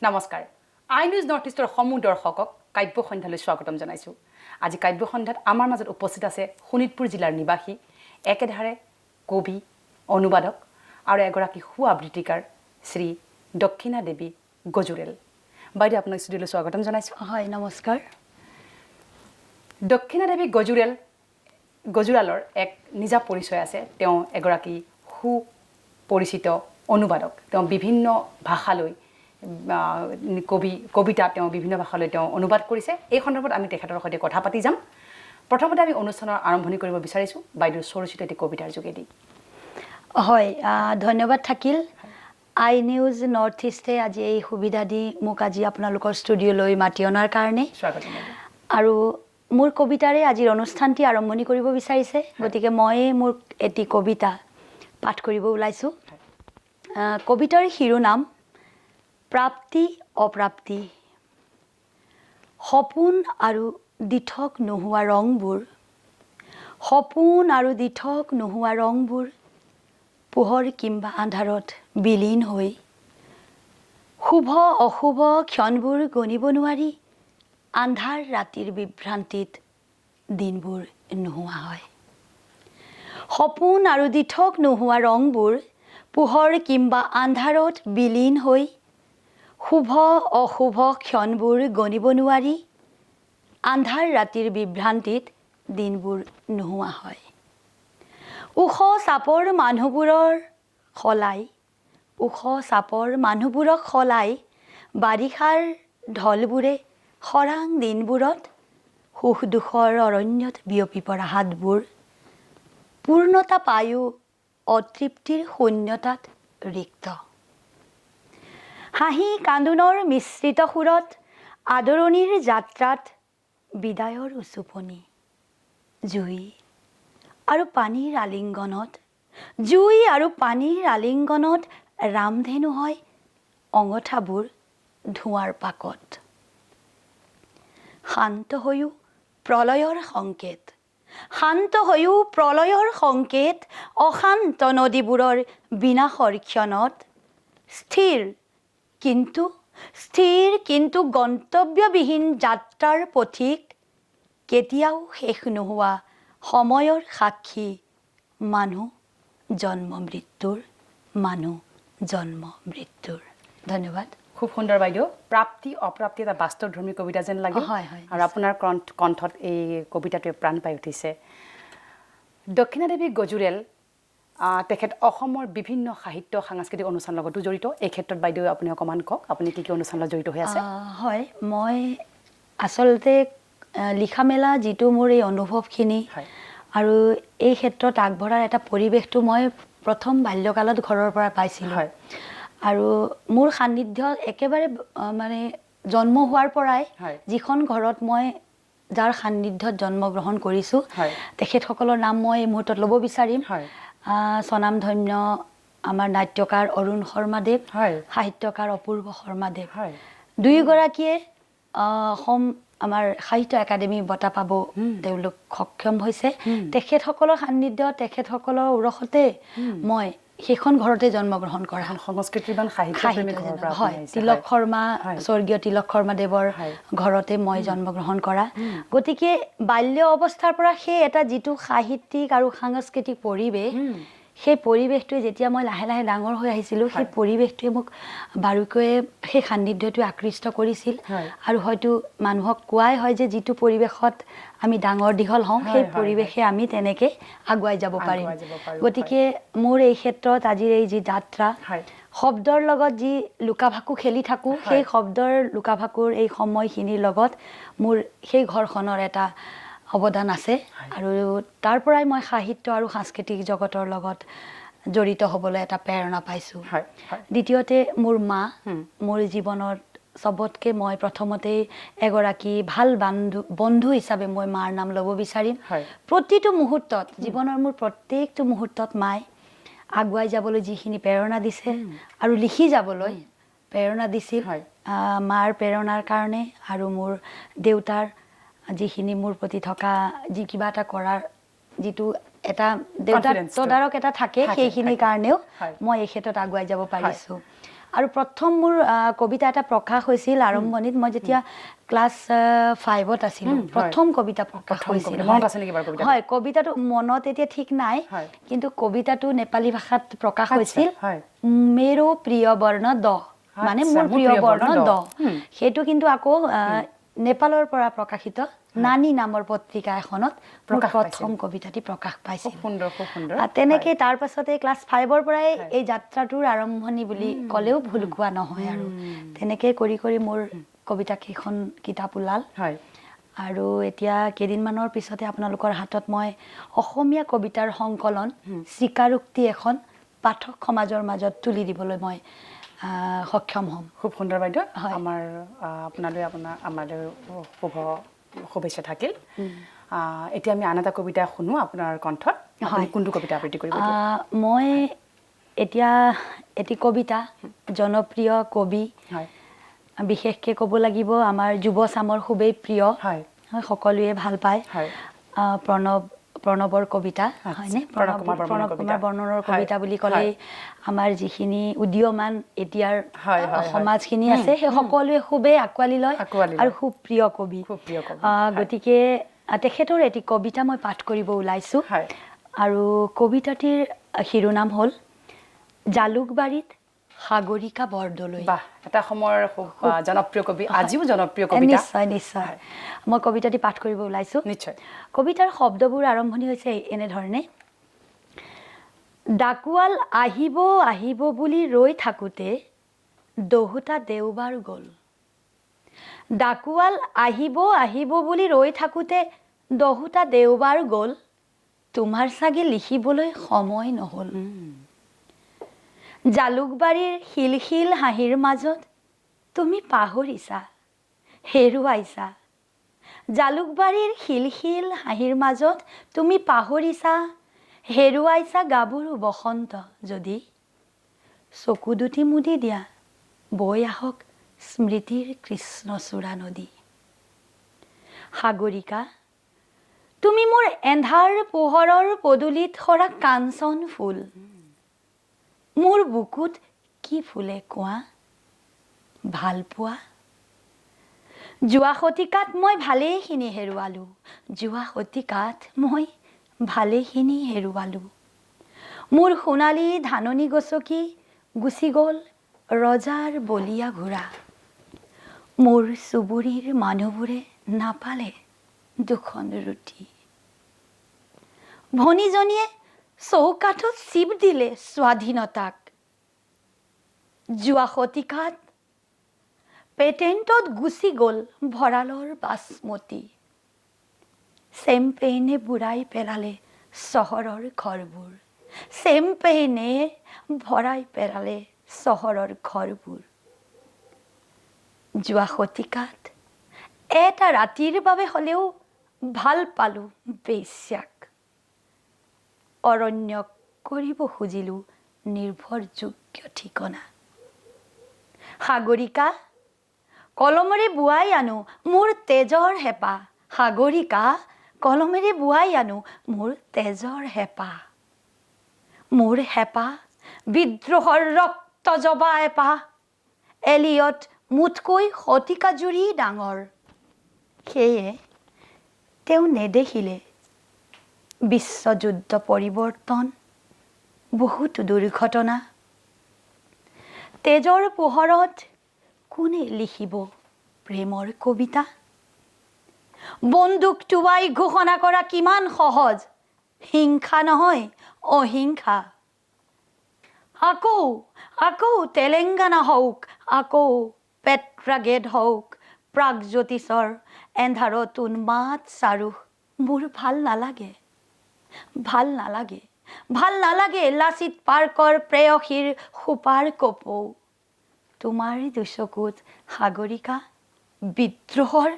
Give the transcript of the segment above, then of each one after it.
নমস্কাৰ আই news north ইষ্টৰ সমূহ দৰ্শকক কাব্য সন্ধ্যালৈ স্বাগতম জনাইছোঁ আজি কাব্য সন্ধ্যাত আমাৰ মাজত উপস্থিত আছে শোণিতপুৰ জিলাৰ নিবাসী একেধাৰে কবি অনুবাদক আৰু এগৰাকী সুআবৃত্তিকাৰ শ্ৰী দক্ষিণা দেৱী গজুৰেল বাইদেউ আপোনাক ষ্টুডিঅ'লৈ স্বাগতম জনাইছোঁ হয় নমস্কাৰ দক্ষিণা দেৱী গজুৰালৰ এক নিজা পৰিচয় আছে তেওঁ এগৰাকী সুপৰিচিত অনুবাদক তেওঁ বিভিন্ন ভাষালৈ কবিতা তেওঁ বিভিন্ন ভাষালৈ তেওঁ অনুবাদ কৰিছে এই সন্দৰ্ভত আমি তেখেতৰ সৈতে কথা পাতি যাম প্ৰথমতে আমি অনুষ্ঠানৰ আৰম্ভণি কৰিব বিচাৰিছোঁ বাইদেউ স্বৰচিত এটি কবিতাৰ যোগেদি হয় ধন্যবাদ থাকিল আই নিউজ নৰ্থ ইষ্টে আজি এই সুবিধা দি মোক আজি আপোনালোকৰ ষ্টুডিঅ'লৈ মাতি অনাৰ কাৰণে স্বাগতম আৰু মোৰ কবিতাৰে আজিৰ অনুষ্ঠানটি আৰম্ভণি কৰিব বিচাৰিছে গতিকে মই মোৰ এটি কবিতা পাঠ কৰিব ওলাইছোঁ কবিতাৰ শিৰোনাম প্ৰাপ্তি অপ্ৰাপ্তি সপোন আৰু দিঠক নোহোৱা ৰংবোৰ সপোন আৰু দিঠক নোহোৱা ৰংবোৰ পোহৰ কিম্বা আন্ধাৰত বিলীন হৈ শুভ অশুভ ক্ষণবোৰ গণিব নোৱাৰি আন্ধাৰ ৰাতিৰ বিভ্ৰান্তিত দিনবোৰ নোহোৱা হয় সপোন আৰু দিঠক নোহোৱা ৰংবোৰ পোহৰ কিম্বা আন্ধাৰত বিলীন হৈ শুভ অশুভ ক্ষণবোৰ গণিব নোৱাৰি আন্ধাৰ ৰাতিৰ বিভ্ৰান্তিত দিনবোৰ নোহোৱা হয় ওখ চাপৰ মানুহবোৰক সলাই বাৰিষাৰ ঢলবোৰে খৰাং দিনবোৰত সুখ দুখৰ অৰণ্যত বিয়পি পৰা হাতবোৰ পূৰ্ণতা পায়ো অতৃপ্তিৰ শূন্যতাত ৰিক্ত হাঁহি কান্দোনৰ মিশ্ৰিত সুৰত আদৰণিৰ যাত্ৰাত বিদায়ৰ উচুপনি জুই আৰু পানীৰ আলিংগনত ৰামধেনু হয় অঙঠাবোৰ ধোঁৱাৰ পাকত শান্ত হৈও প্ৰলয়ৰ সংকেত অশান্ত নদীবোৰৰ বিনাশৰ ক্ষণত স্থিৰ কিন্তু গন্তব্যবিহীন যাত্ৰাৰ পথিক কেতিয়াও শেষ নোহোৱা সময়ৰ সাক্ষী মানুহ জন্ম মৃত্যুৰ ধন্যবাদ খুব সুন্দৰ বাইদেউ প্ৰাপ্তি অপ্ৰাপ্তি এটা বাস্তৱধৰ্মী কবিতা যেন লাগে আৰু আপোনাৰ কণ্ঠত এই কবিতাটোৱে প্ৰাণ পাই উঠিছে দক্ষিণা দেৱী গজুৰেল তেখেত অসমৰ বিভিন্ন সাহিত্য সাংস্কৃতিক অনুষ্ঠানৰ লগতো জড়িত এই ক্ষেত্ৰত বাইদেউ আপুনি অকণমান কওক আপুনি কি অনুষ্ঠানত জড়িত হৈ আছে হয় মই আচলতে লিখা মেলা যিটো মোৰ এই অনুভৱখিনি আৰু এই ক্ষেত্ৰত আগবঢ়াৰ এটা পৰিৱেশটো মই প্ৰথম বাল্যকালত ঘৰৰ পৰা পাইছিলোঁ আৰু মোৰ সান্নিধ্য একেবাৰে মানে জন্ম হোৱাৰ পৰাই যিখন ঘৰত মই যাৰ সান্নিধ্যত জন্মগ্ৰহণ কৰিছোঁ তেখেতসকলৰ নাম মই এই মুহূৰ্তত ল'ব বিচাৰিম স্বনামধন্য আমাৰ নাট্যকাৰ অৰুণ শৰ্মাদেৱ সাহিত্যকাৰ অপূৰ্ব শৰ্মাদেৱ দুয়োগৰাকীয়ে অসম আমাৰ সাহিত্য একাডেমি বঁটা পাব তেওঁলোক সক্ষম হৈছে তেখেতসকলৰ সান্নিধ্যত তেখেতসকলৰ উৰসতে মই সেইখন ঘৰতে জন্মগ্ৰহণ কৰা সংস্কৃতিবান সাহিত্যপ্ৰেমী ঘৰৰ পৰা হয় তিলক শৰ্মা স্বৰ্গীয় তিলক শৰ্মাদেৱৰ ঘৰতে মই জন্মগ্ৰহণ কৰা গতিকে বাল্য অৱস্থাৰ পৰা সেই এটা যিটো সাহিত্যিক আৰু সাংস্কৃতিক পৰিৱেশ সেই পৰিৱেশটোৱে যেতিয়া মই লাহে লাহে ডাঙৰ হৈ আহিছিলোঁ সেই পৰিৱেশটোৱে মোক বাৰুকৈয়ে সেই সান্নিধ্যটোৱে আকৃষ্ট কৰিছিল আৰু হয়তো মানুহক কোৱাই হয় যে যিটো পৰিৱেশত আমি ডাঙৰ দীঘল হওঁ সেই পৰিৱেশে আমি তেনেকৈ আগুৱাই যাব পাৰিম গতিকে মোৰ এই ক্ষেত্ৰত আজিৰ এই যি যাত্ৰা শব্দৰ লগত যি লুকাভাকু খেলি থাকোঁ সেই শব্দৰ লুকাভাকুৰ এই সময়খিনিৰ লগত মোৰ সেই ঘৰখনৰ এটা অৱদান আছে আৰু তাৰ পৰাই মই সাহিত্য আৰু সাংস্কৃতিক জগতৰ লগত জড়িত হ'বলৈ এটা প্ৰেৰণা পাইছোঁ দ্বিতীয়তে মোৰ মা মোৰ জীৱনত চবতকৈ মই প্ৰথমতেই এগৰাকী ভাল বন্ধু হিচাপে মই মাৰ নাম ল'ব বিচাৰিম প্ৰতিটো মুহূৰ্তত জীৱনৰ মোৰ প্ৰত্যেকটো মুহূৰ্তত মায়ে আগুৱাই যাবলৈ যিখিনি প্ৰেৰণা দিছে আৰু লিখি যাবলৈ প্ৰেৰণা দিছিল মাৰ প্ৰেৰণাৰ কাৰণে আৰু মোৰ দেউতাৰ যিখিনি মোৰ প্ৰতি থকা যি কিবা এটা কৰাৰ যিটো এটা দেউতাৰ তদাৰক এটা থাকে সেইখিনিৰ কাৰণেও মই এই ক্ষেত্ৰত আগুৱাই যাব পাৰিছোঁ আৰু প্ৰথম মোৰ কবিতা এটা প্ৰকাশ হৈছিল আৰম্ভণিত মই যেতিয়া ক্লাছ 5ত আছিলোঁ প্ৰথম কবিতা প্ৰকাশ হৈছিল মনত আছে নেকি বাৰু কবিতা হয় কবিতাটো মনত এতিয়া ঠিক নাই কিন্তু কবিতাটো নেপালী ভাষাত প্ৰকাশ হৈছিল मेरो প্ৰিয় বৰ্ণ দ মানে মোৰ প্ৰিয় বৰ্ণ দ সেইটো কিন্তু আকৌ নেপালৰ পৰা প্ৰকাশিত নানি নামৰ পত্ৰিকা এখনত প্ৰথম কবিতাটি প্ৰকাশ পাইছিল সুন্দৰ খুব সুন্দৰ তেনেকৈ তাৰ পাছতে ক্লাছ 5ৰ পৰাই এই যাত্ৰাটোৰ আৰম্ভণি বুলি ক'লেও ভুল কোৱা নহয় আৰু তেনেকৈ কৰি কৰি মোৰ কবিতা কেইখন কিতাপ ওলাল আৰু এতিয়া কেইদিনমানৰ পিছতে আপোনালোকৰ হাতত মই অসমীয়া কবিতাৰ সংকলন স্বীকাৰোক্তি এখন পাঠক সমাজৰ মাজত তুলি দিবলৈ মই সক্ষম হ'ম খুব সুন্দৰ বাইদেউ আমাৰ আপোনালৈ আমালৈ শুভেচ্ছা থাকিল এতিয়া আমি আন এটা কবিতা শুনো আপোনাৰ কণ্ঠত আপুনি কোনটো কবিতা আবৃত্তি কৰিব মই এতিয়া এটি কবিতা জনপ্ৰিয় কবি বিশেষকৈ ক'ব লাগিব আমাৰ যুৱ চামৰ খুবেই প্ৰিয় সকলোৱে ভাল পায় প্ৰণৱৰ কবিতা হয়নে প্ৰণৱ কুমাৰ বৰ্মনৰ কবিতা বুলি ক'লেই আমাৰ যিখিনি উদীয়মান এতিয়াৰ সমাজখিনি আছে সেই সকলোৱে খুবেই আঁকোৱালি লয় আৰু খুব প্ৰিয় কবি গতিকে তেখেতৰ এটি কবিতা মই পাঠ কৰিব ওলাইছোঁ আৰু কবিতাটিৰ শিৰোনাম হ'ল জালুকবাৰীত সাগৰিকা বৰদলৈ এটা সময়ৰ খুব জনপ্ৰিয় কবি আজিও জনপ্ৰিয় কবিতা নিশ্চয় নিশ্চয় মই কবিতাটি পাঠ কৰিব ওলাইছোঁ নিশ্চয় কবিতাৰ শব্দবোৰ আৰম্ভণি হৈছে এনেধৰণে ডাকুৱাল আহিব আহিব বুলি ৰৈ থাকোঁতে দহোটা দেওবাৰ গ'ল ডাকুৱাল আহিব আহিব বুলি ৰৈ থাকোঁতে দহোটা দেওবাৰ গ'ল তোমাৰ চাগে লিখিবলৈ সময় নহ'ল জালুকবাৰীৰ শিলশিল হাঁহিৰ মাজত তুমি পাহৰিছা হেৰুৱাইছা জালুকবাৰীৰ শিলশিল হাঁহিৰ মাজত তুমি পাহৰিছা হেৰুৱাইছা গাভৰু বসন্ত যদি চকু দুটি মুদি দিয়া বৈ আহক স্মৃতিৰ কৃষ্ণচূড়া নদী সাগৰিকা তুমি মোৰ এন্ধাৰ পোহৰৰ পদূলিত সৰা কাঞ্চন ফুল মোৰ বুকুত কি ফুলে কোৱা ভাল পোৱা যোৱা শতিকাত মই ভালেখিনি হেৰুৱালোঁ যোৱা শতিকাত মই ভালেখিনি হেৰুৱালোঁ মোৰ সোণালী ধাননি গছকি গুচি গ'ল ৰজাৰ বলীয়া ঘোঁৰা মোৰ চুবুৰীৰ মানুহবোৰে নাপালে দুখন ৰুটি ভনীজনীয়ে চৌকাঠত চিপ দিলে স্বাধীনতাক যোৱা শতিকাত পেটেণ্টত গুচি গ'ল ভঁৰালৰ বাচমতি চেম্পেইনে বুঢ়াই পেলালে চহৰৰ ঘৰবোৰ চেম্পেইনে ভৰাই পেলালে চহৰৰ ঘৰবোৰ যোৱা শতিকাত এটা ৰাতিৰ বাবে হ'লেও ভাল পালোঁ বেশ্যাক অৰণ্যক কৰিব খুজিলোঁ নিৰ্ভৰযোগ্য ঠিকনা সাগৰিকা কলমেৰে বোৱাই আনো মোৰ তেজৰ হেঁপাহ সাগৰিকা কলমেৰে বোৱাই আনো মোৰ তেজৰ হেঁপাহ মোৰ হেঁপাহ বিদ্ৰোহৰ ৰক্ত জবা এপাহ এলিয়ট মোতকৈ শতিকা জুৰি ডাঙৰ সেয়ে তেওঁ নেদেখিলে বিশ্বযুদ্ধ পৰিৱৰ্তন বহুতো দুৰ্ঘটনা তেজৰ পোহৰত কোনে লিখিব প্ৰেমৰ কবিতা বন্দুক টোৱাই ঘোষণা কৰা কিমান সহজ হিংসা নহয় অহিংসা আকৌ আকৌ তেলেংগানা হওক আকৌ পেট্ৰাগেড হওক প্ৰাগজ্যোতিষৰ এন্ধাৰত উন্মাদ চাৰুহ মোৰ ভাল নালাগে ভাল নালাগে ভাল নালাগে লাচিত পাৰ্কৰ প্ৰেয়সীৰ সোপাৰ কপৌ তোমাৰ দুচকুত সাগৰিকা বিদ্ৰোহৰ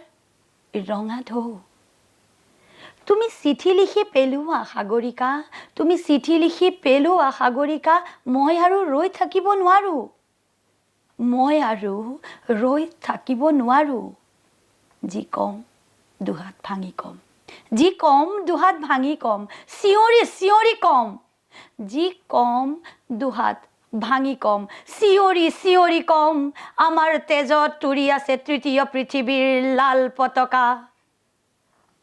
ৰঙা ঢৌ তুমি চিঠি লিখি পেলোৱা সাগৰিকা তুমি চিঠি লিখি পেলোৱা সাগৰিকা মই আৰু ৰৈ থাকিব নোৱাৰোঁ মই আৰু ৰৈ থাকিব নোৱাৰোঁ যি কম দুহাত ভাঙি কম যি কম দুহাত ভাঙি কম চিঞৰি চিঞৰি কম যি কম দুহাত ভাঙি কম চিঞৰি চিঞৰি কম আমাৰ তেজত তুৰি আছে তৃতীয় পৃথিৱীৰ লাল পতাকা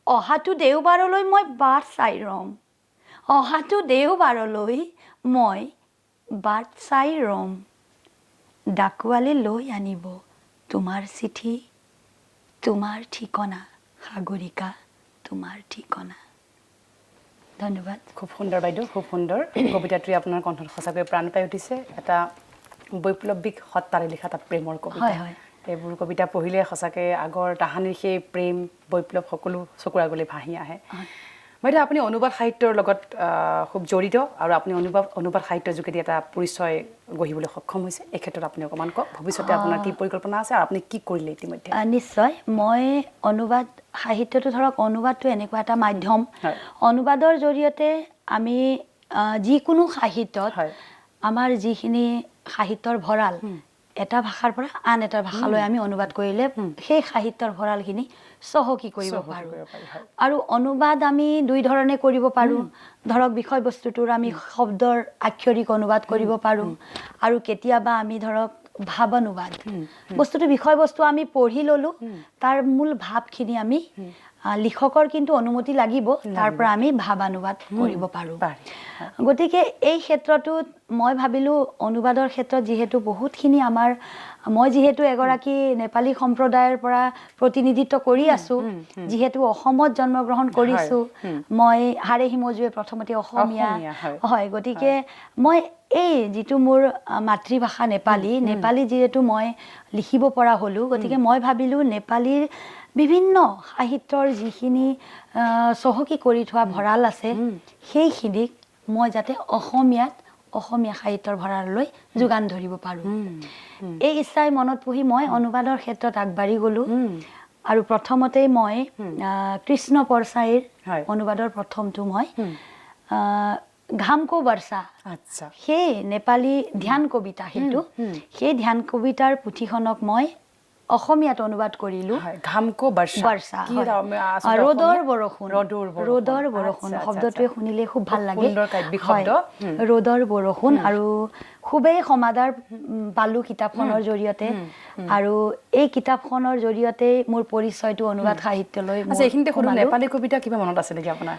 অহাটো দেওবাৰলৈ মই বাট চাই ৰম অহাটো দেওবাৰলৈ মই বাট চাই ৰম ডাকুৱালে লৈ আনিব তোমাৰ চিঠি তোমাৰ ঠিকনা সাগৰিকা তোমাৰ ঠিকনা ধন্যবাদ খুব সুন্দৰ বাইদেউ খুব সুন্দৰ কবিতাটোৱে আপোনাৰ কণ্ঠত সঁচাকৈ প্ৰাণ পাই উঠিছে এটা বৈপ্লৱিক সত্তাৰে লিখা এটা প্ৰেমৰ কবিতা হয় হয় এইবোৰ কবিতা পঢ়িলে সঁচাকৈ আগৰ তাহানিৰ সেই প্ৰেম বৈপ্লৱ সকলো চকুৰ আগলৈ ভাহি আহে বাইদেউ আপুনি অনুবাদ সাহিত্যৰ লগত খুব জড়িত আৰু আপুনি অনুবাদ সাহিত্যৰ যোগেদি এটা পৰিচয় গঢ়িবলৈ সক্ষম হৈছে এই ক্ষেত্ৰত আপুনি অকণমান কওক ভৱিষ্যতে আপোনাৰ কি পৰিকল্পনা আছে আৰু আপুনি কি কৰিলে ইতিমধ্যে নিশ্চয় মই অনুবাদ সাহিত্যটো ধৰক অনুবাদটো এনেকুৱা এটা মাধ্যম অনুবাদৰ জৰিয়তে আমি যিকোনো সাহিত্যত আমাৰ যিখিনি সাহিত্যৰ ভঁৰাল এটা ভাষাৰ পৰা আন এটা ভাষালৈ আমি অনুবাদ কৰিলে সেই সাহিত্যৰ ভঁৰালখিনি চহকী কৰিব পাৰোঁ আৰু অনুবাদ আমি দুই ধৰণে কৰিব পাৰোঁ ধৰক বিষয়বস্তুটোৰ আমি শব্দৰ আক্ষৰিক অনুবাদ কৰিব পাৰোঁ আৰু কেতিয়াবা আমি ধৰক ভাৱানুবাদ বস্তুটো বিষয়বস্তু আমি পঢ়ি ল'লোঁ তাৰ মূল ভাৱখিনি আমি লিখকৰ কিন্তু অনুমতি লাগিব তাৰ পৰা আমি ভাৱানুবাদ কৰিব পাৰোঁ গতিকে এই ক্ষেত্ৰটোত মই ভাবিলোঁ অনুবাদৰ ক্ষেত্ৰত যিহেতু বহুতখিনি মই যিহেতু এগৰাকী নেপালী সম্প্ৰদায়ৰ পৰা প্ৰতিনিধিত্ব কৰি আছোঁ যিহেতু অসমত জন্মগ্ৰহণ কৰিছোঁ মই হাড়ে হিমজুৱে প্ৰথমতে অসমীয়া হয় গতিকে মই এই যিটো মোৰ মাতৃভাষা নেপালী যিহেতু মই লিখিব পৰা হ'লোঁ গতিকে মই ভাবিলোঁ নেপালীৰ বিভিন্ন সাহিত্যৰ যিখিনি চহকী কৰি থোৱা ভঁৰাল আছে সেইখিনিক মই যাতে অসমীয়া সাহিত্যৰ ভঁৰাললৈ যোগান ধৰিব পাৰোঁ এই ইচ্ছাই মনত পুহি মই অনুবাদৰ ক্ষেত্ৰত আগবাঢ়ি গ'লোঁ আৰু প্ৰথমতেই মই কৃষ্ণ পৰচাইৰ অনুবাদৰ প্ৰথমটো মই ঘামকো বৰ্ষা সেই নেপালী ধ্যান কবিতা সেইটো সেই ধ্যান কবিতাৰ পুথিখনক মই অসমীয়াত অনুবাদ কৰিলোঁ ঘামকো বৰ্ষা ৰ'দৰ বৰষুণ শব্দটোৱে শুনিলে খুব ভাল লাগে ৰ'দৰ বৰষুণ আৰু খুবেই সমাদৰ পালোঁ কিতাপখনৰ জৰিয়তে আৰু এই কিতাপখনৰ জৰিয়তে মোৰ পৰিচয়টো অনুবাদ সাহিত্যলৈ নেপালী কবিতা কিবা মনত আছে নেকি আপোনাৰ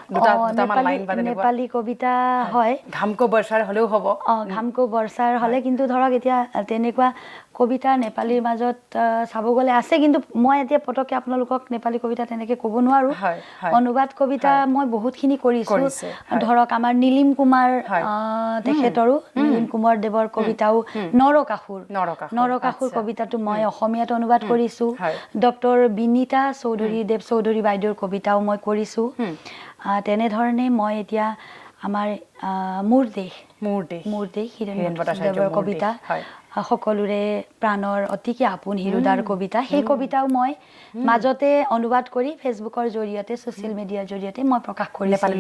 নেপালী কবিতা হয় ঘামকো বৰ্ষাৰ হ'লেও হ'ব ঘামকো বৰ্ষাৰ হ'লে কিন্তু ধৰক এতিয়া তেনেকুৱা কবিতা নেপালীৰ মাজত চাব গ'লে আছে কিন্তু মই এতিয়া পটককৈ আপোনালোকক নেপালী কবিতা তেনেকৈ ক'ব নোৱাৰোঁ অনুবাদ কবিতা মই বহুতখিনি কৰিছোঁ ধৰক আমাৰ নীলিম কুমাৰ তেখেতৰো নীলিম কুমাৰ দেৱৰ কবিতাও নৰকাসুৰ কবিতাটো মই অসমীয়াত অনুবাদ কৰিছোঁ ডক্টৰ বিনীতা দেৱ চৌধুৰী বাইদেউৰ কবিতাও মই কৰিছোঁ তেনেধৰণে মই এতিয়া আমাৰ মোৰ দেশ হীৰেণ ভট্টাচাৰ্যৰ কবিতা সকলোৰে প্ৰাণৰ অতিকে আপোন হিৰুদাৰ কবিতা সেই কবিতাও মই মাজতে অনুবাদ কৰি ফেচবুকৰ জৰিয়তে ছ'চিয়েল মিডিয়াৰ জৰিয়তে মই প্ৰকাশ কৰিছিলোঁ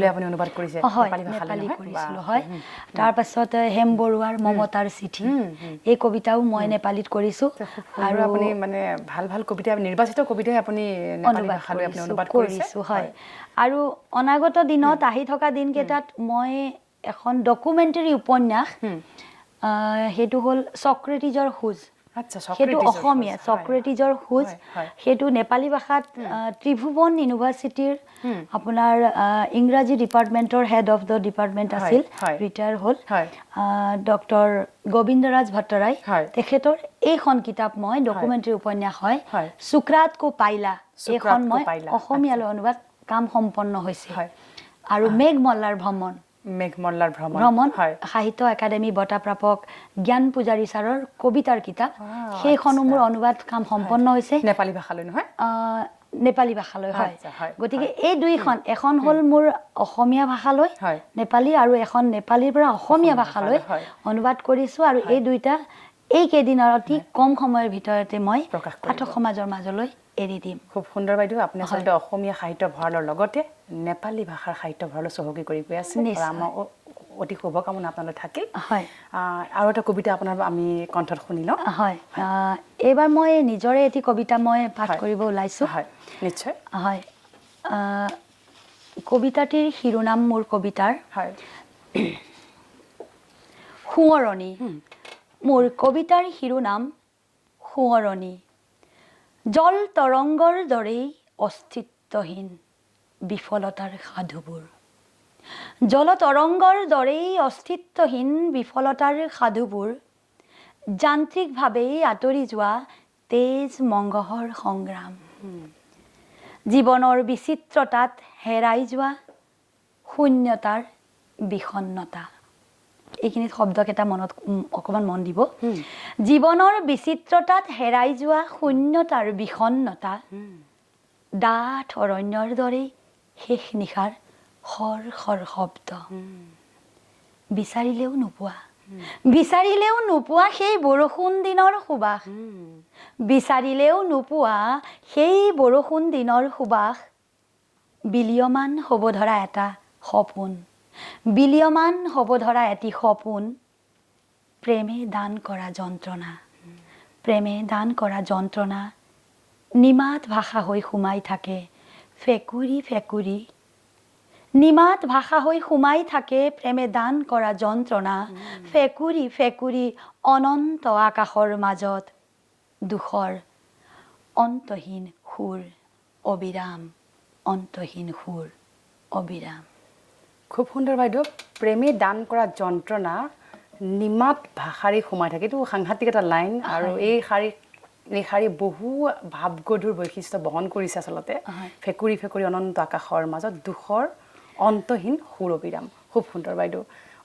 নেপালী কৰিছিলোঁ হয় তাৰপাছত হেম বৰুৱাৰ মমতাৰ চিঠি এই কবিতাও মই নেপালীত কৰিছোঁ আৰু আপুনি মানে ভাল কবিতা নিৰ্বাচিত কবিতাই আপুনি অনুবাদ কৰিছোঁ হয় আৰু অনাগত দিনত আহি থকা দিনকেইটাত মই এখন ডকুমেণ্টাৰী উপন্যাস সেইটো হ'ল চক্ৰেটিজৰ খোজ সেইটো অসমীয়া চক্ৰেটিজৰ খোজ সেইটো নেপালী ভাষাত ত্ৰিভুৱন ইউনিভাৰ্চিটিৰ আপোনাৰ ইংৰাজী ডিপাৰ্টমেণ্টৰ হেড অফ দ্য ডিপাৰ্টমেণ্ট আছিল ৰিটায়াৰ হ'ল ডক্টৰ গোবিন্দৰাজ ভট্টৰায় তেখেতৰ এইখন কিতাপ মই ডকুমেণ্টাৰী উপন্যাস হয় সুক্ৰাতকো পাইলা এইখন মই অসমীয়ালৈ অনুবাদ কাম সম্পন্ন হৈছে আৰু মেঘমল্লাৰ ভ্ৰমণ সাহিত্য একাডেমী বঁটা প্ৰাপক জ্ঞান পূজাৰী ছাৰৰ কবিতাৰ কিতাপ সেইখনো মোৰ অনুবাদ কাম সম্পন্ন হৈছে নেপালী ভাষালৈ নহয় নেপালী ভাষালৈ হয় গতিকে এই দুইখন এখন হ'ল মোৰ অসমীয়া ভাষালৈ নেপালী আৰু এখন নেপালীৰ পৰা অসমীয়া ভাষালৈ অনুবাদ কৰিছোঁ আৰু এই দুইটা এইকেইদিনৰ অতি কম সময়ৰ ভিতৰতে মই পাঠক সমাজৰ মাজলৈ এৰি দিম খুব সুন্দৰ বাইদেউ আপুনি আচলতে অসমীয়া সাহিত্য ভঁৰালৰ লগতে নেপালী ভাষাৰ সাহিত্য ভঁৰালো চহকী কৰি গৈ আছে আমাৰ অতি শুভকামনা আপোনালৈ থাকিল হয় আৰু এটা কবিতা আপোনাৰ আমি কণ্ঠত শুনি লওঁ হয় এইবাৰ মই নিজৰে এটি কবিতা মই পাঠ কৰিব ওলাইছোঁ হয় নিশ্চয় হয় কবিতাটিৰ শিৰোনাম মোৰ কবিতাৰ হয় সোঁৱৰণি মোৰ কবিতাৰ শিৰোনাম সোঁৱৰণি। জল তৰংগৰ দৰেই অস্তিত্বহীন বিফলতাৰ সাধুবোৰ। জল তৰংগৰ দৰেই অস্তিত্বহীন বিফলতাৰ সাধুবোৰ, যান্ত্ৰিকভাৱেই আঁতৰি যোৱা তেজ মংগহৰ সংগ্ৰাম। জীৱনৰ বিচিত্ৰতাত হেৰাই যোৱা শূন্যতাৰ বিষণ্ণতা। এইখিনিত শব্দকেইটা মনত অকণমান মন দিব। জীৱনৰ বিচিত্ৰতাত হেৰাই যোৱা শূন্যতাৰ বিষণ্ণতা, ডাঠ অৰণ্যৰ দৰেই শেষ নিশাৰ খৰ খৰ শব্দ। বিচাৰিলেও নোপোৱা, বিচাৰিলেও নোপোৱা সেই বৰষুণ দিনৰ সুবাস। বিচাৰিলেও নোপোৱা সেই বৰষুণ দিনৰ সুবাস। বিলীয়মান হ'ব ধৰা এটা সপোন, বিলীয়মান হ'ব ধৰা এটি সপোন। প্ৰেমে দান কৰা যন্ত্ৰণা, প্ৰেমে দান কৰা যন্ত্ৰণা। নিমাত ভাষা হৈ সোমাই থাকে ফেকুৰি ফেকুৰি। নিমাত ভাষা হৈ সোমাই থাকে প্ৰেমে দান কৰা যন্ত্ৰণা। ফেকুৰি ফেকুৰি অনন্ত আকাশৰ মাজত দুখৰ অন্তহীন সুৰ অবিৰাম, অন্তহীন সুৰ অবিৰাম। খুব সুন্দৰ বাইদেউ। প্ৰেমে দান কৰা যন্ত্ৰণা, নিমাত ভাষাৰে সোমাই থাকে, এইটো সাংঘাতিক এটা লাইন। আৰু এই শাৰী বহু ভাৱগধুৰ বৈশিষ্ট্য বহন কৰিছে আচলতে। ফেকুৰি ফেকুৰি অনন্ত আকাশৰ মাজত দুখৰ অন্তহীন সুৰ অবিৰাম। খুব সুন্দৰ বাইদেউ।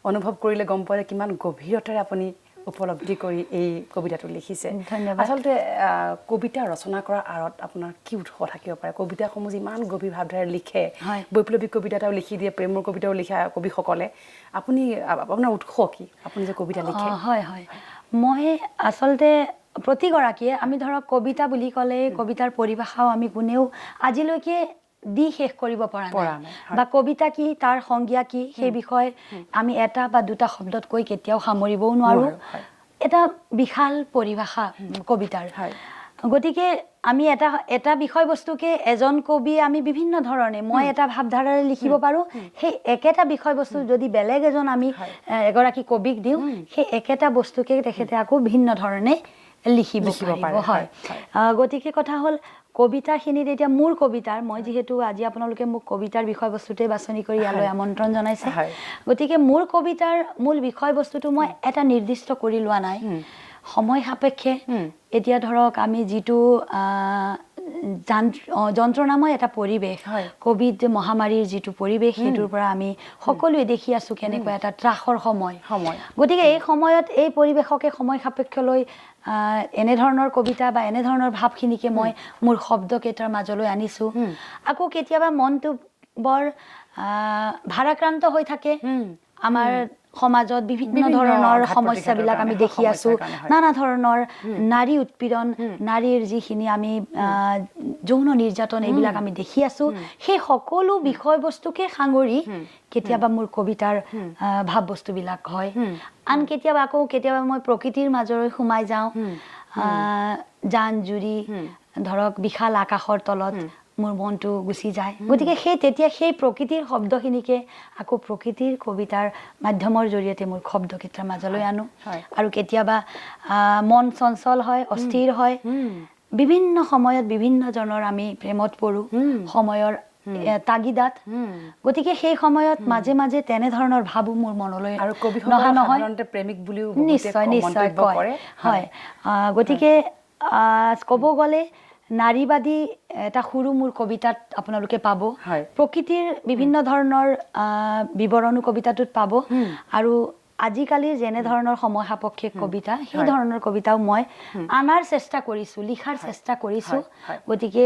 অনুভৱ কৰিলে গম পোৱা যায় কিমান গভীৰতাৰে আপুনি উপলব্ধি কৰি এই কবিতাটো লিখিছে। ধন্যবাদ। আচলতে কবিতা ৰচনা কৰাৰ আঁৰত আপোনাৰ কি উৎস থাকিব পাৰে? কবিতাসমূহ যিমান গভীৰ ভাৱধাৰে লিখে, বৈপ্লৱিক কবিতা এটাও লিখি দিয়ে, প্ৰেমৰ কবিতাও লিখা কবিসকলে, আপোনাৰ উৎস কি? আপুনি যে কবিতা লিখে। হয় হয়, মই আচলতে প্ৰতিগৰাকীয়ে, আমি ধৰক কবিতা বুলি ক'লে কবিতাৰ পৰিভাষাও আমি কোনেও আজিলৈকে দি শেষ কৰিব পৰা নাই, বা কবিতা কি, তাৰ সংজ্ঞা কি, সেই বিষয়ে আমি এটা বা দুটা শব্দত কৈ কেতিয়াও সামৰিবও নোৱাৰোঁ। এটা বিশাল পৰিভাষা কবিতাৰ। গতিকে আমি এটা বিষয়বস্তুকে এজন কবিয়ে আমি বিভিন্ন ধৰণে, মই এটা ভাৱধাৰাৰে লিখিব পাৰোঁ, সেই একেটা বিষয়বস্তু যদি বেলেগ এগৰাকী কবিক দিওঁ, সেই একেটা বস্তুকে তেখেতে আকৌ ভিন্ন ধৰণে লিখিব পাৰিব। হয়, গতিকে কথা হ'ল কবিতাখিনিত এতিয়া মোৰ কবিতাৰ, মই যিহেতু আজি আপোনালোকে মোক কবিতাৰ বিষয়বস্তুটোৱে বাছনি কৰি ইয়ালৈ আমন্ত্ৰণ জনাইছে, গতিকে মোৰ কবিতাৰ মূল বিষয়বস্তুটো মই এটা নিৰ্দিষ্ট কৰি লোৱা নাই। সময় সাপেক্ষে এতিয়া ধৰক আমি যিটো যন্ত্ৰণাময় এটা পৰিৱেশ, ক'ভিড মহামাৰীৰ যিটো পৰিৱেশ, সেইটোৰ পৰা আমি সকলোৱে দেখি আছোঁ কেনেকুৱা এটা ত্ৰাসৰ সময়। গতিকে এই সময়ত এই পৰিৱেশকে সময় সাপেক্ষলৈ এনেধৰণৰ কবিতা বা এনেধৰণৰ ভাৱখিনিকে মই মোৰ শব্দকেইটাৰ মাজলৈ আনিছোঁ। আকৌ কেতিয়াবা মনটো বৰ ভাৰাক্ৰান্ত হৈ থাকে। আমাৰ সমাজত বিভিন্ন ধৰণৰ সমস্যাবিলাক আমি দেখি আছোঁ, নানা ধৰণৰ নাৰী উৎপীড়ন, নাৰীৰ যিখিনি আমি যৌন নিৰ্যাতন, এইবিলাক আমি দেখি আছোঁ। সেই সকলো বিষয়বস্তুকে সাঙুৰি কেতিয়াবা মোৰ কবিতাৰ ভাৱবস্তুবিলাক হয়। আন কেতিয়াবা মই প্ৰকৃতিৰ মাজলৈ সোমাই যাওঁ, জান জুৰি ধৰক বিশাল আকাশৰ তলত মোৰ মনটো গুচি যায়। গতিকে তেতিয়া সেই প্ৰকৃতিৰ শব্দখিনিকে আকৌ প্ৰকৃতিৰ কবিতাৰ মাধ্যমৰ জৰিয়তে মোৰ শব্দকেইটাৰ মাজলৈ আনো। আৰু কেতিয়াবা মন চঞ্চল হয়, অস্থিৰ হয়, বিভিন্ন সময়ত বিভিন্নজনৰ আমি প্ৰেমত পৰোঁ সময়ৰ তাগিদাত। গতিকে সেই সময়ত মাজে মাজে তেনেধৰণৰ ভাবো মোৰ মনলৈ নহা নহয়। নিশ্চয় নিশ্চয় কয়। হয়, গতিকে ক'ব গ'লে নাৰীবাদী এটা সুৰো মোৰ কবিতাত আপোনালোকে পাব। প্ৰকৃতিৰ বিভিন্ন ধৰণৰ বিৱৰণো কবিতাটোত পাব। আৰু আজিকালিৰ যেনেধৰণৰ সময় সাপেক্ষে কবিতা, সেই ধৰণৰ কবিতাও মই আনাৰ চেষ্টা কৰিছোঁ, লিখাৰ চেষ্টা কৰিছোঁ। গতিকে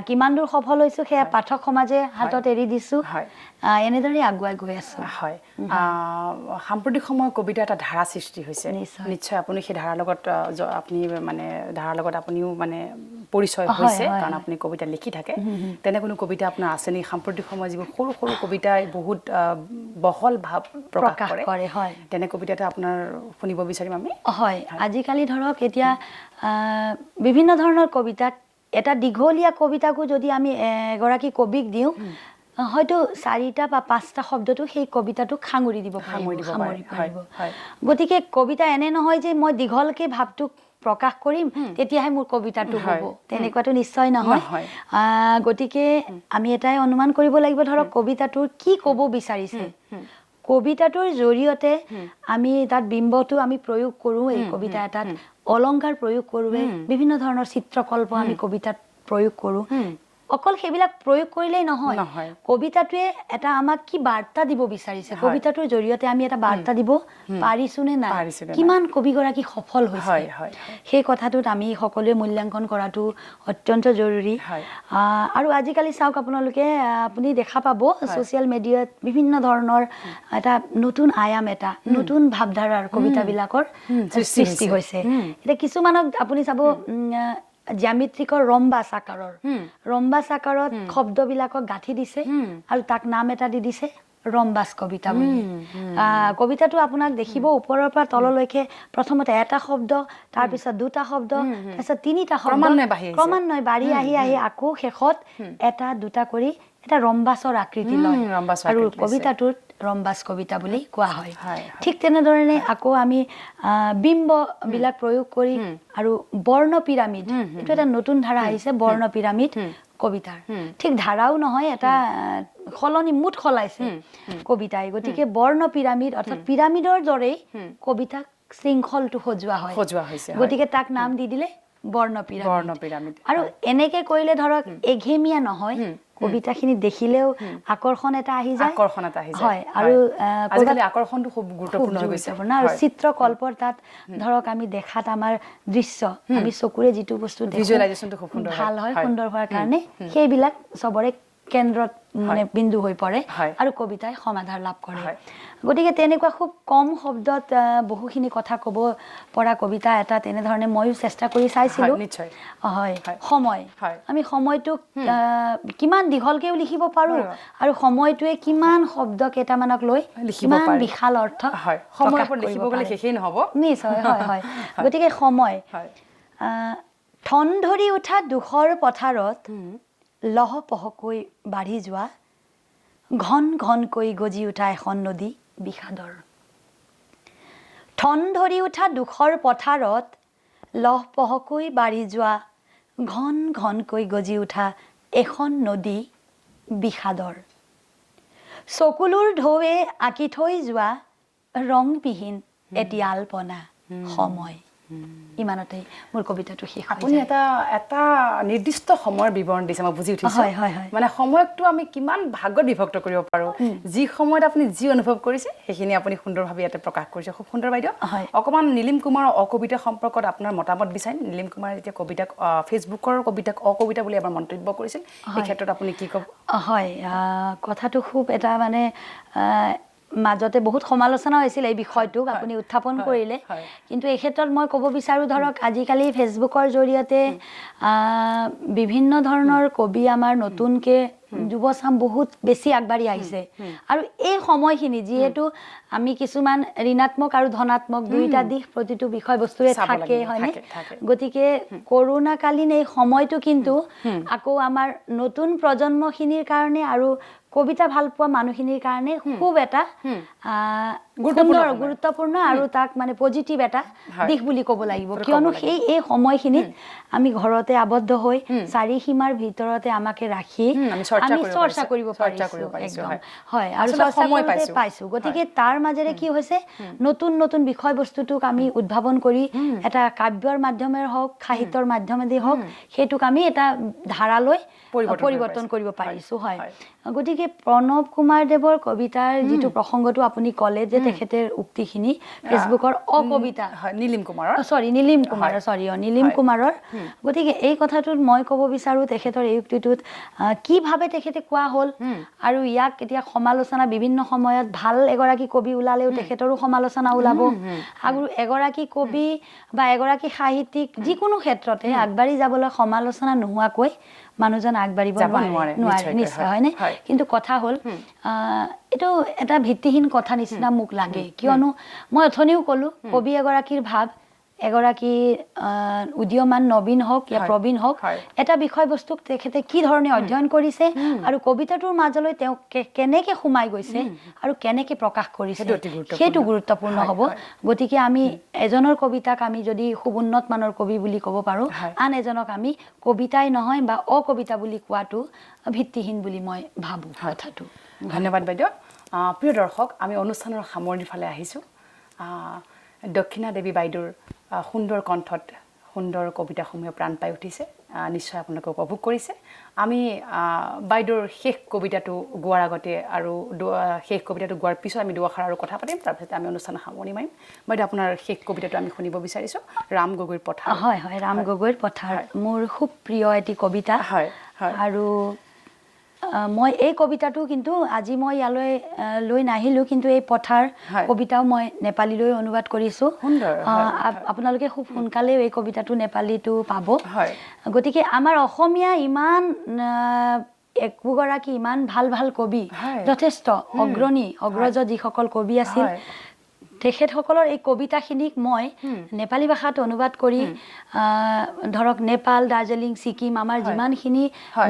কিমান দূৰ সফল হৈছোঁ সেয়া পাঠক সমাজে হাতত এৰি দিছোঁ। এনেদৰে আগুৱাই গৈ আছোঁ। হয়, সাম্প্ৰতিক সময়ত কবিতা এটা ধাৰা সৃষ্টি হৈছে। নিশ্চয় আপুনি সেই ধাৰাৰ লগত আপুনিও পৰিচয় হৈছে, কাৰণ আপুনি কবিতা লিখি থাকে। তেনে কোনো কবিতা আপোনাৰ আছে নেকি সাম্প্ৰতিক সময়ত, যিবোৰ সৰু সৰু কবিতাই বহুত বহল ভাৱ প্ৰকাশ কৰে? তেনে কবিতা এটা আপোনাৰ শুনিব বিচাৰিম আমি। হয়, আজিকালি ধৰক এতিয়া বিভিন্ন ধৰণৰ কবিতাক, এটা দীঘলীয়া কবিতাকো যদি আমি এগৰাকী কবিক দিওঁ, হয়তো 4টা বা 5টা শব্দটো সেই কবিতাটোক সাঙুৰি দিব পাৰিব গতিকে কবিতা এনে নহয় যে মই দীঘলকে ভাৱটোক প্ৰকাশ কৰিম তেতিয়াহে মোৰ কবিতাটো হ'ব তেনেকুৱাটো নিশ্চয় নহয় গতিকে আমি এটাই অনুমান কৰিব লাগিব ধৰক কবিতাটোৰ কি ক'ব বিচাৰিছে কবিতাটোৰ জৰিয়তে আমি তাত বিম্বটো আমি প্ৰয়োগ কৰোঁ এই কবিতা এটাত অলংকাৰ প্ৰয়োগ কৰোঁ বিভিন্ন ধৰণৰ চিত্ৰকল্প আমি কবিতাত প্ৰয়োগ কৰোঁ অকল সেইবিলাক প্ৰয়োগ কৰিলেই নহয় কবিতাটোৱে এটা আমাক কি বাৰ্তা দিব বিচাৰিছে কবিতাটোৰ জৰিয়তে আমি এটা বাৰ্তা দিব পাৰিছোনে নাই কিমান কবিগৰাকী সফল হৈছে সেই কথাটোত আমি সকলোৱে মূল্যাংকন কৰাটো অত্যন্ত জৰুৰী আৰু আজিকালি চাওক আপোনালোকে আপুনি দেখা পাব ছ'চিয়েল মিডিয়াত বিভিন্ন ধৰণৰ এটা নতুন আয়াম এটা নতুন ভাৱধাৰাৰ কবিতাবিলাকৰ সৃষ্টি হৈছে এতিয়া কিছুমানক আপুনি চাব জ্যামিত্ৰিকৰ ৰম্বাস আকাৰত শব্দবিলাকক গাঁঠি দিছে আৰু তাক নাম এটা দি দিছে ৰম্বাস কবিতা বুলি কবিতাটো আপোনাক দেখিব ওপৰৰ পৰা তললৈকে প্ৰথমতে এটা শব্দ তাৰপিছত দুটা শব্দ তাৰপিছত তিনিটা শব্দ ক্ৰমান্বয়ে বাঢ়ি আহি আকৌ শেষত এটা দুটা কৰি এটা ৰম্বাসৰ আকৃতি লয় আৰু কবিতাটোত ৰম্বাস কবিতা বুলি কোৱা হয় ঠিক তেনেধৰণে আকৌ আমি বিম্ববিলাক প্ৰয়োগ কৰি আৰু বৰ্ণ পিৰামিড এইটো এটা নতুন ধাৰা আহিছে বৰ্ণ পিৰামিড কবিতাৰ ঠিক ধাৰাও নহয় এটা মুঠ সলাইছে কবিতাই গতিকে বৰ্ণ পিৰামিড অৰ্থাৎ পিৰামিডৰ দৰেই কবিতাক শৃংখলটো সজোৱা হয় গতিকে তাক নাম দি দিলে বৰ্ণ পিৰামিড আৰু এনেকে কৰিলে ধৰক এঘেমীয়া নহয় কবিতাখিনি দেখিলেও আকৰ্ষণ এটা আহি যায় হয় আৰু আজিকালি আকৰ্ষণটো খুব গুৰুত্বপূৰ্ণ হৈ গৈছে আৰু চিত্ৰকল্পৰ তাত ধৰক আমি দেখাত আমাৰ দৃশ্য আমি চকুৰে যিটো বস্তু ভিজুৱেলাইজেশ্যনটো খুব ভাল হয় সুন্দৰ হোৱাৰ কাৰণে সেইবিলাক চবৰে কেন্দ্ৰত মানে বিন্দু হৈ পৰে আৰু কবিতাই সমাধান লাভ কৰে গতিকে তেনেকুৱা খুব কম শব্দত বহুখিনি কথা ক'ব পৰা কবিতা এটা তেনেধৰণে ময়ো চেষ্টা কৰি চাইছিলোঁ হয় সময় আমি সময়টোক কিমান দীঘলকৈও লিখিব পাৰোঁ আৰু সময়টোৱে কিমান শব্দ কেইটামানক লৈ কিমান বিশাল অৰ্থ সময় লিখিব গ'লে শেষেই নহ'ব নিশ্চয় হয় গতিকে সময় ঠন ধৰি উঠা দুখৰ পথাৰত লহপহকৈ বাঢ়ি যোৱা ঘন ঘনকৈ গজি উঠা এখন নদী বিষাদৰ ঠন ধৰি উঠা দুখৰ পথাৰত লহপহকৈ বাঢ়ি যোৱা ঘন ঘনকৈ গজি উঠা এখন নদী বিষাদৰ চকুলোৰ ঢৌৱে আঁকি থৈ যোৱা ৰংবিহীন এটি আলপনা সময় ইমানতে মোৰ কবিতাটো শেষ আপুনি এটা নিৰ্দিষ্ট সময়ৰ বিৱৰণ দিছে মই বুজি উঠিছো মানে সময়কটো আমি কিমান ভাগত বিভক্ত কৰিব পাৰো যি সময়ত আপুনি যি অনুভৱ কৰিছে সেইখিনি আপুনি সুন্দৰভাৱে ইয়াতে প্ৰকাশ কৰিছে খুব সুন্দৰ বাইদেউ অকমান নীলিম কুমাৰৰ অকবিতা সম্পৰ্কত আপোনাৰ মতামত বিচাৰিম নীলিম কুমাৰে যেতিয়া কবিতাক ফেচবুকৰ কবিতাক অকবিতা বুলি এবাৰ মন্তব্য কৰিছিল এই ক্ষেত্ৰত আপুনি কি ক'ব হয় কথাটো খুব এটা মানে মাজতে বহুত সমালোচনা হৈছিল এই বিষয়টোক আপুনি উত্থাপন কৰিলে কিন্তু এই ক্ষেত্ৰত মই ক'ব বিচাৰোঁ ধৰক আজিকালি ফেচবুকৰ জৰিয়তে বিভিন্ন ধৰণৰ কবি আমাৰ নতুনকৈ যুৱচাম বহুত বেছি আগবাঢ়ি আহিছে আৰু এই সময়খিনি যিহেতু আমি কিছুমান ঋণাত্মক আৰু ধনাত্মক দুইটা দিশ প্ৰতিটো বিষয়বস্তুৰে থাকে হয়নে গতিকে কৰোণাকালীন এই সময়টো কিন্তু আকৌ আমাৰ নতুন প্ৰজন্মখিনিৰ কাৰণে আৰু কবিতা ভাল পোৱা মানুহখিনিৰ কাৰণে খুব এটা গুৰুত্বপূৰ্ণ আৰু তাক মানে পজিটিভ এটা দিশ বুলি ক'ব লাগিব কিয়নো এই সময়খিনিত আমি ঘৰতে আবদ্ধ হৈ চাৰি সীমাৰ ভিতৰতে আমাকে ৰাখি আমি চৰ্চা কৰিব পাৰিছোঁ হয় আৰু চৰ্চা কৰিবলৈ পাইছোঁ গতিকে তাৰ মাজেৰে কি হৈছে নতুন নতুন বিষয়বস্তুটোক আমি উদ্ভাৱন কৰি এটা কাব্যৰ মাধ্যমেৰে হওক সাহিত্যৰ মাধ্যমেদি হওক সেইটোক আমি এটা ধাৰালৈ পৰিৱৰ্তন কৰিব পাৰিছোঁ হয় গতিকে প্ৰণৱ কুমাৰ দেৱৰ কবিতাৰ যিটো প্ৰসংগটো আপুনি ক'লে যে তেখেতৰ উক্তিখিনি ফেচবুকৰ অকবিতা নীলিম কুমাৰৰ গতিকে এই কথাটোত মই ক'ব বিচাৰোঁ তেখেতৰ এই উক্তিটোত কিভাৱে তেখেতে কোৱা হ'ল আৰু ইয়াক এতিয়া সমালোচনা বিভিন্ন সময়ত ভাল এগৰাকী কবি ওলালেও তেখেতৰো সমালোচনা ওলাব আৰু এগৰাকী কবি বা এগৰাকী সাহিত্যিক যিকোনো ক্ষেত্ৰতে আগবাঢ়ি যাবলৈ সমালোচনা নোহোৱাকৈ মানুহজন আগবাঢ়িব নোৱাৰে নিশ্চয় হয়নে কিন্তু কথা হ'ল এইটো এটা ভিত্তিহীন কথা নিচিনা মোক লাগে কিয়নো মই অথনিও ক'লোঁ কবি এগৰাকীৰ ভাৱ এগৰাকী উদীয়মান নবীন হওক বা প্ৰবীণ হওক এটা বিষয়বস্তুক তেখেতে কি ধৰণে অধ্যয়ন কৰিছে আৰু কবিতাটোৰ মাজলৈ তেওঁ কেনেকৈ সোমাই গৈছে আৰু কেনেকৈ প্ৰকাশ কৰিছে সেইটো গুৰুত্বপূৰ্ণ হ'ব গতিকে আমি এজনৰ কবিতাক আমি যদি খুব উন্নত মানৰ কবি বুলি ক'ব পাৰোঁ আন এজনক আমি কবিতাই নহয় বা অকবিতা বুলি কোৱাটো ভিত্তিহীন বুলি মই ভাবোঁ কথাটো ধন্যবাদ বাইদেউ প্ৰিয় দৰ্শক আমি অনুষ্ঠানৰ সামৰণিৰ ফালে আহিছোঁ দক্ষিণা দেৱী বাইদেউৰ সুন্দৰ কণ্ঠত সুন্দৰ কবিতাসমূহে প্ৰাণ পাই উঠিছে নিশ্চয় আপোনালোকে উপভোগ কৰিছে আমি বাইদেউৰ শেষ কবিতাটো গোৱাৰ আগতে আৰু শেষ কবিতাটো গোৱাৰ পিছত আমি দুআষাৰ আৰু কথা পাতিম তাৰপিছত আমি অনুষ্ঠানৰ সামৰণি মাৰিম বাইদেউ আপোনাৰ শেষ কবিতাটো আমি শুনিব বিচাৰিছোঁ ৰাম গগৈৰ পথাৰ হয় হয় ৰাম গগৈৰ পথাৰ মোৰ খুব প্ৰিয় এটি কবিতা হয় আৰু মই এই কবিতাটো কিন্তু আজি মই ইয়ালৈ লৈ নাহিলোঁ কিন্তু এই পথাৰ কবিতাও মই নেপালীলৈ অনুবাদ কৰিছোঁ আপোনালোকে খুব সোনকালেও এই কবিতাটো নেপালীটো পাব গতিকে আমাৰ অসমীয়া ইমান একোগৰাকী ইমান ভাল ভাল কবি যথেষ্ট অগ্ৰজ যিসকল কবি আছিল তেখেতসকলৰ এই কবিতাখিনিক মই নেপালী ভাষাত অনুবাদ কৰি ধৰক নেপাল দাৰ্জিলিং ছিকিম আমাৰ যিমানখিনি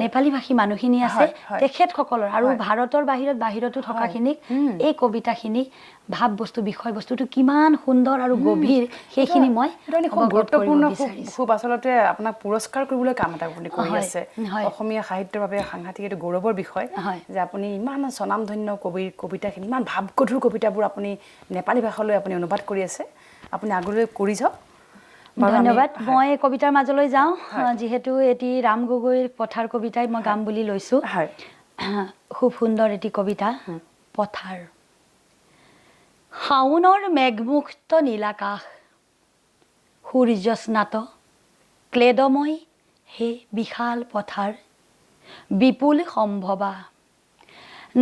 নেপালী ভাষী মানুহখিনি আছে তেখেতসকলৰ আৰু ভাৰতৰ বাহিৰতো থকাখিনিক এই কবিতাখিনি ভাৱ বস্তু বিষয়বস্তুটো কিমান সুন্দৰ আৰু গভীৰ সেইখিনি মই খুব গুৰুত্বপূৰ্ণ খুব আচলতে আপোনাক পুৰস্কাৰ কৰিবলৈ কাম এটা আপুনি কৰি আছে অসমীয়া সাহিত্যৰ বাবে সাংঘাতিক এইটো গৌৰৱৰ বিষয় যে আপুনি ইমান স্বনামধন্য কবিৰ কবিতাখিনি ইমান ভাৱগধুৰ কবিতাবোৰ আপুনি নেপালী ভাষালৈ আপুনি অনুবাদ কৰি আছে আপুনি আগলৈ কৰি যাওক ধন্যবাদ মই কবিতাৰ মাজলৈ যাওঁ যিহেতু এটি ৰাম গগৈৰ পথাৰ কবিতাই মই গাম বুলি লৈছোঁ খুব সুন্দৰ এটি কবিতা পথাৰ শাওনৰ মেঘমুক্ত নীলাকাশ সূৰ্য স্নাত ক্লেদময় হে বিশাল পথাৰ বিপুল সম্ভৱা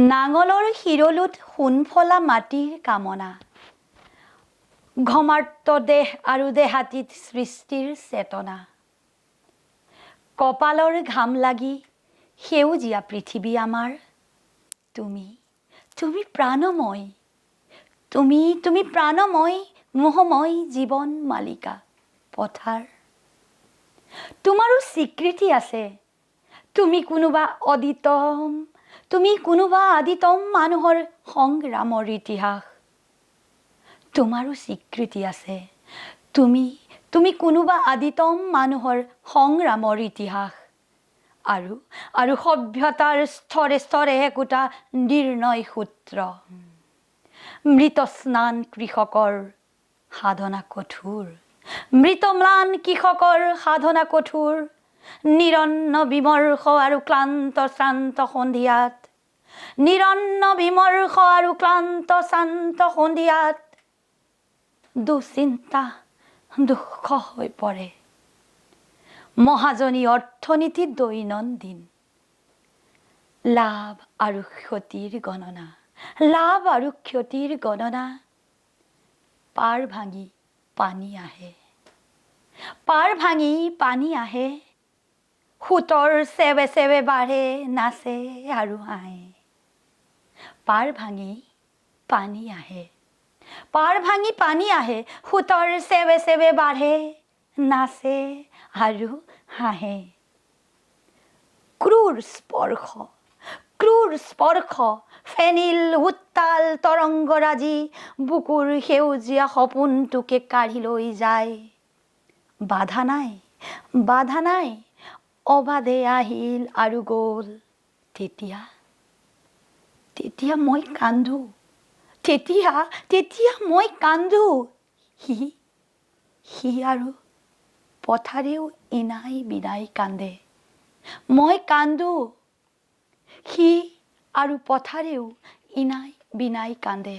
নাঙলৰ শিৰলুত সোণফলা মাটিৰ কামনা ঘমাৰ্ত দেহ আৰু দেহাতীত সৃষ্টিৰ চেতনা কপালৰ ঘাম লাগি সেউজীয়া পৃথিৱী আমাৰ তুমি প্ৰাণময় তুমি প্ৰাণময় মোহময় জীৱন মালিকা পথাৰ তোমাৰো স্বীকৃতি আছে তুমি কোনোবা আদিতম মানুহৰ সংগ্ৰামৰ ইতিহাস তোমাৰো স্বীকৃতি আছে তুমি কোনোবা আদিতম মানুহৰ সংগ্ৰামৰ ইতিহাস আৰু সভ্যতাৰ স্তৰে স্তৰে একোটা নিৰ্ণয় সূত্ৰ মৃত স্নান কৃষকৰ সাধনা কঠোৰ মৃতম্লান কৃষকৰ সাধনা কঠোৰ নিৰন্ন বিমৰ্ষ আৰু ক্লান্ত শ্ৰান্ত সন্ধিয়াত নিৰন্ন বিমৰ্ষ আৰু ক্লান্ত শ্ৰান্ত সন্ধিয়াত দুশ্চিন্তা দুখ হৈ পৰে মহাজনী অৰ্থনীতি দৈনন্দিন লাভ আৰু ক্ষতিৰ গণনা পাৰ ভাঙি পানী আহে সুতৰ চেৱে চেৱে বাঢ়ে নাচে আৰু হাঁহে পাৰ ভাঙি পানী আহে সুতৰ চেৱে চেৱে বাঢ়ে নাচে আৰু হাঁহে ক্ৰূৰ স্পৰ্শ ফেনিল উত্তাল তৰংগৰাজি বুকুৰ সেউজীয়া সপোনটোকে কাঢ়ি লৈ যায় বাধা নাই অবাধে আহিল আৰু গ'ল তেতিয়া মই কান্দো সি আৰু পথাৰেও ইনাই বিনাই কান্দে মই কান্দো সি আৰু পথাৰেও ইনাই বিনাই কান্দে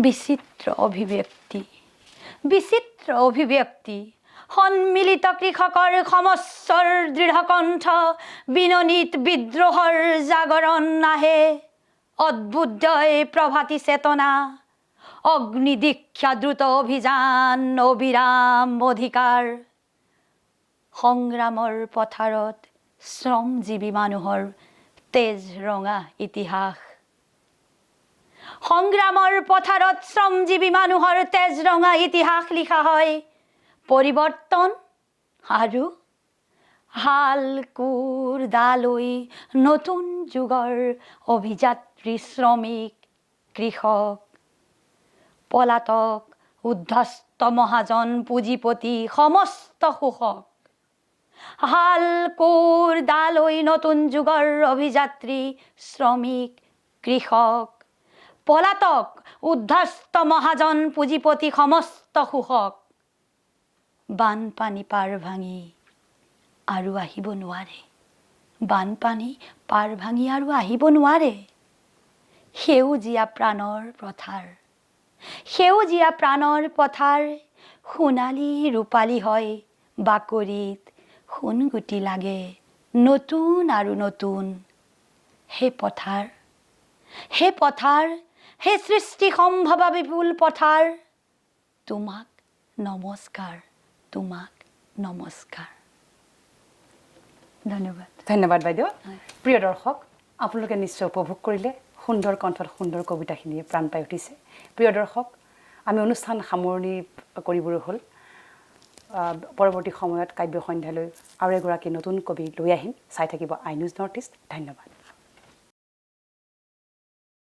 বিচিত্ৰ অভিব্যক্তি সন্মিলিত কৃষকৰ সমস্যৰ দৃঢ়কণ্ঠ বিননিত বিদ্ৰোহৰ জাগৰণ আহে অদ্ভুতই প্ৰভাতী চেতনা অগ্নিদীক্ষা দ্ৰুত অভিযান অবিৰাম অধিকাৰ সংগ্ৰামৰ পথাৰত শ্ৰমজীৱী মানুহৰ তেজ ৰঙা ইতিহাস সংগ্ৰামৰ পথাৰত শ্ৰমজীৱী মানুহৰ তেজ ৰঙা ইতিহাস লিখা হয় পৰিৱৰ্তন আৰু হাল কোৰ দালৈ নতুন যুগৰ অভিযাত্ৰী শ্ৰমিক কৃষক পলাতক উদ্ধস্ত মহাজন পুঁজিপতি সমস্ত শোষক হাল কোৰ দালৈ নতুন যুগৰ অভিযাত্ৰী শ্ৰমিক কৃষক পলাতক উদ্ধস্ত মহাজন পুঁজিপতি সমস্ত শোষক বানপানী পাৰ ভাঙি আৰু আহিব নোৱাৰে বানপানী পাৰ ভাঙি আৰু আহিব নোৱাৰে সেউজীয়া প্ৰাণৰ পথাৰ সেউজীয়া প্ৰাণৰ পথাৰ সোণালী ৰূপালী হয় বাকৰিত সোণগুটি লাগে নতুন আৰু নতুন সেই পথাৰ সেই সৃষ্টি সম্ভৱা বিপুল পথাৰ তোমাক নমস্কাৰ ধন্যবাদ ধন্যবাদ বাইদেউ প্ৰিয় দৰ্শক আপোনালোকে নিশ্চয় উপভোগ কৰিলে সুন্দৰ কণ্ঠত সুন্দৰ কবিতাখিনিয়ে প্ৰাণ পাই উঠিছে প্ৰিয় দৰ্শক আমি অনুষ্ঠান সামৰণি কৰিবলৈ হ'ল পৰৱৰ্তী সময়ত কাব্য সন্ধ্যালৈ আৰু এগৰাকী নতুন কবি লৈ আহিম চাই থাকিব আই নিউজ নৰ্থ ইষ্ট ধন্যবাদ